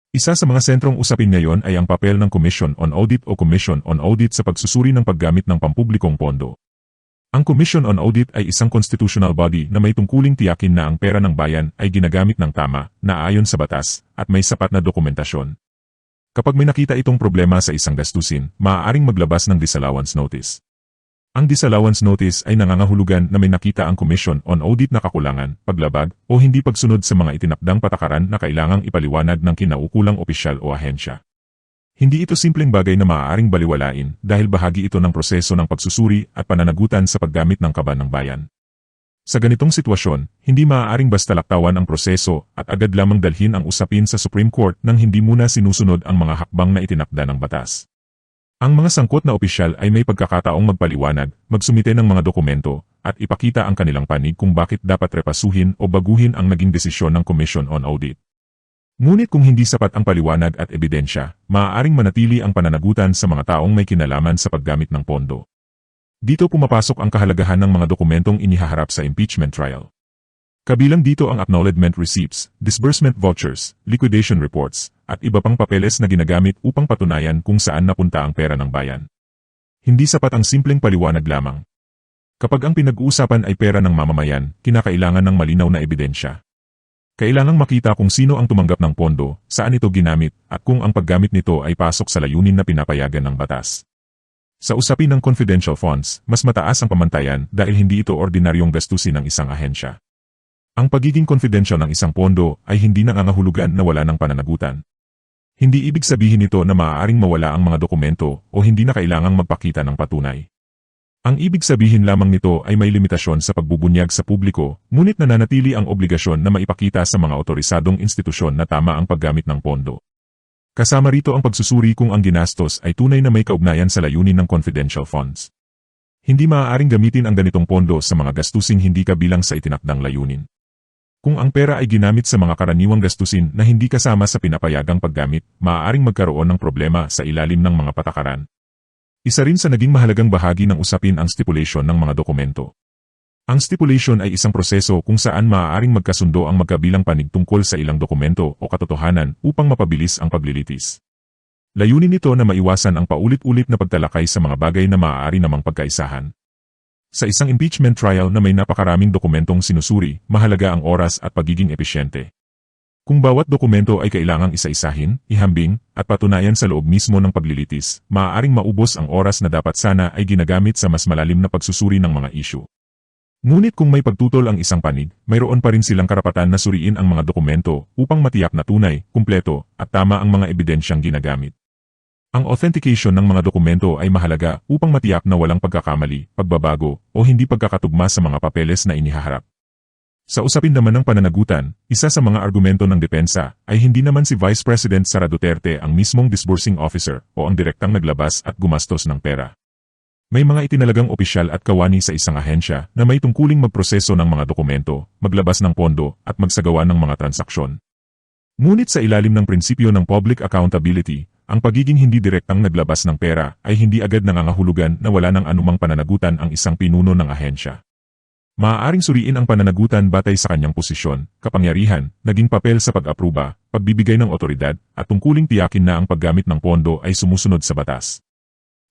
Isa sa mga sentrong usapin ngayon ay ang papel ng Commission on Audit o Commission on Audit sa pagsusuri ng paggamit ng pampublikong pondo. Ang Commission on Audit ay isang constitutional body na may tungkuling tiyakin na ang pera ng bayan ay ginagamit ng tama, naayon sa batas, at may sapat na dokumentasyon. Kapag may nakita itong problema sa isang gastusin, maaaring maglabas ng disallowance notice. Ang disallowance notice ay nangangahulugan na may nakita ang Commission on Audit na kakulangan, paglabag, o hindi pagsunod sa mga itinakdang patakaran na kailangang ipaliwanag ng kinaukulang opisyal o ahensya. Hindi ito simpleng bagay na maaaring baliwalain dahil bahagi ito ng proseso ng pagsusuri at pananagutan sa paggamit ng kaban ng bayan. Sa ganitong sitwasyon, hindi maaaring basta laktawan ang proseso at agad lamang dalhin ang usapin sa Supreme Court nang hindi muna sinusunod ang mga hakbang na itinakda ng batas. Ang mga sangkot na opisyal ay may pagkakataong magpaliwanag, magsumite ng mga dokumento, at ipakita ang kanilang panig kung bakit dapat repasuhin o baguhin ang naging desisyon ng Commission on Audit. Ngunit kung hindi sapat ang paliwanag at ebidensya, maaaring manatili ang pananagutan sa mga taong may kinalaman sa paggamit ng pondo. Dito pumapasok ang kahalagahan ng mga dokumentong inihaharap sa impeachment trial. Kabilang dito ang acknowledgement receipts, disbursement vouchers, liquidation reports, at iba pang papeles na ginagamit upang patunayan kung saan napunta ang pera ng bayan. Hindi sapat ang simpleng paliwanag lamang. Kapag ang pinag-uusapan ay pera ng mamamayan, kinakailangan ng malinaw na ebidensya. Kailangang makita kung sino ang tumanggap ng pondo, saan ito ginamit, at kung ang paggamit nito ay pasok sa layunin na pinapayagan ng batas. Sa usapin ng confidential funds, mas mataas ang pamantayan dahil hindi ito ordinaryong gastusin ng isang ahensya. Ang pagiging confidential ng isang pondo ay hindi nangangahulugan na wala ng pananagutan. Hindi ibig sabihin nito na maaaring mawala ang mga dokumento o hindi na kailangang magpakita ng patunay. Ang ibig sabihin lamang nito ay may limitasyon sa pagbubunyag sa publiko, ngunit nananatili ang obligasyon na maipakita sa mga otorisadong institusyon na tama ang paggamit ng pondo. Kasama rito ang pagsusuri kung ang ginastos ay tunay na may kaugnayan sa layunin ng confidential funds. Hindi maaaring gamitin ang ganitong pondo sa mga gastusing hindi kabilang sa itinakdang layunin. Kung ang pera ay ginamit sa mga karaniwang gastusin na hindi kasama sa pinapayagang paggamit, maaaring magkaroon ng problema sa ilalim ng mga patakaran. Isa rin sa naging mahalagang bahagi ng usapin ang stipulation ng mga dokumento. Ang stipulation ay isang proseso kung saan maaaring magkasundo ang magkabilang panig tungkol sa ilang dokumento o katotohanan upang mapabilis ang paglilitis. Layunin nito na maiwasan ang paulit-ulit na pagtalakay sa mga bagay na maaari namang pagkaisahan. Sa isang impeachment trial na may napakaraming dokumentong sinusuri, mahalaga ang oras at pagiging episyente. Kung bawat dokumento ay kailangang isa-isahin, ihambing, at patunayan sa loob mismo ng paglilitis, maaaring maubos ang oras na dapat sana ay ginagamit sa mas malalim na pagsusuri ng mga isyu. Ngunit kung may pagtutol ang isang panig, mayroon pa rin silang karapatan na suriin ang mga dokumento upang matiyak na tunay, kumpleto, at tama ang mga ebidensyang ginagamit. Ang authentication ng mga dokumento ay mahalaga upang matiyak na walang pagkakamali, pagbabago, o hindi pagkakatugma sa mga papeles na inihaharap. Sa usapin naman ng pananagutan, isa sa mga argumento ng depensa ay hindi naman si Vice President Sara Duterte ang mismong disbursing officer o ang direktang naglabas at gumastos ng pera. May mga itinalagang opisyal at kawani sa isang ahensya na may tungkuling magproseso ng mga dokumento, maglabas ng pondo at magsagawa ng mga transaksyon. Ngunit sa ilalim ng prinsipyo ng public accountability, ang pagiging hindi direktang naglabas ng pera ay hindi agad nangangahulugan na wala ng anumang pananagutan ang isang pinuno ng ahensya. Maaaring suriin ang pananagutan batay sa kanyang posisyon, kapangyarihan, naging papel sa pag-apruba, pagbibigay ng otoridad, at tungkuling tiyakin na ang paggamit ng pondo ay sumusunod sa batas.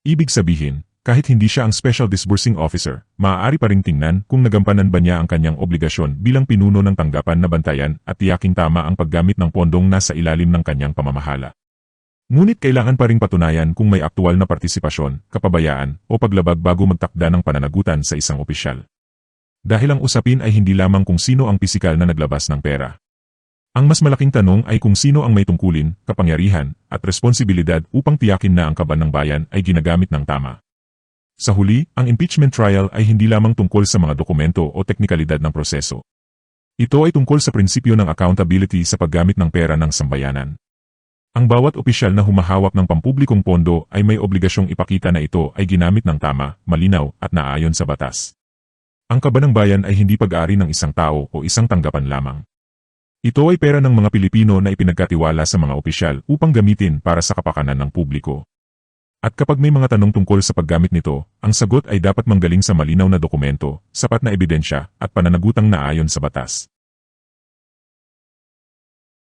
Ibig sabihin, kahit hindi siya ang Special Disbursing Officer, maaari pa ring tingnan kung nagampanan ba niya ang kanyang obligasyon bilang pinuno ng tanggapan na bantayan at tiyaking tama ang paggamit ng pondong nasa ilalim ng kanyang pamamahala. Ngunit kailangan pa ring patunayan kung may aktual na partisipasyon, kapabayaan, o paglabag bago magtakda ng pananagutan sa isang opisyal. Dahil ang usapin ay hindi lamang kung sino ang pisikal na naglabas ng pera. Ang mas malaking tanong ay kung sino ang may tungkulin, kapangyarihan, at responsibilidad upang tiyakin na ang kaban ng bayan ay ginagamit ng tama. Sa huli, ang impeachment trial ay hindi lamang tungkol sa mga dokumento o teknikalidad ng proseso. Ito ay tungkol sa prinsipyo ng accountability sa paggamit ng pera ng sambayanan. Ang bawat opisyal na humahawak ng pampublikong pondo ay may obligasyong ipakita na ito ay ginamit ng tama, malinaw, at naayon sa batas. Ang kaban ng bayan ay hindi pag-aari ng isang tao o isang tanggapan lamang. Ito ay pera ng mga Pilipino na ipinagkatiwala sa mga opisyal upang gamitin para sa kapakanan ng publiko. At kapag may mga tanong tungkol sa paggamit nito, ang sagot ay dapat manggaling sa malinaw na dokumento, sapat na ebidensya, at pananagutang naayon sa batas.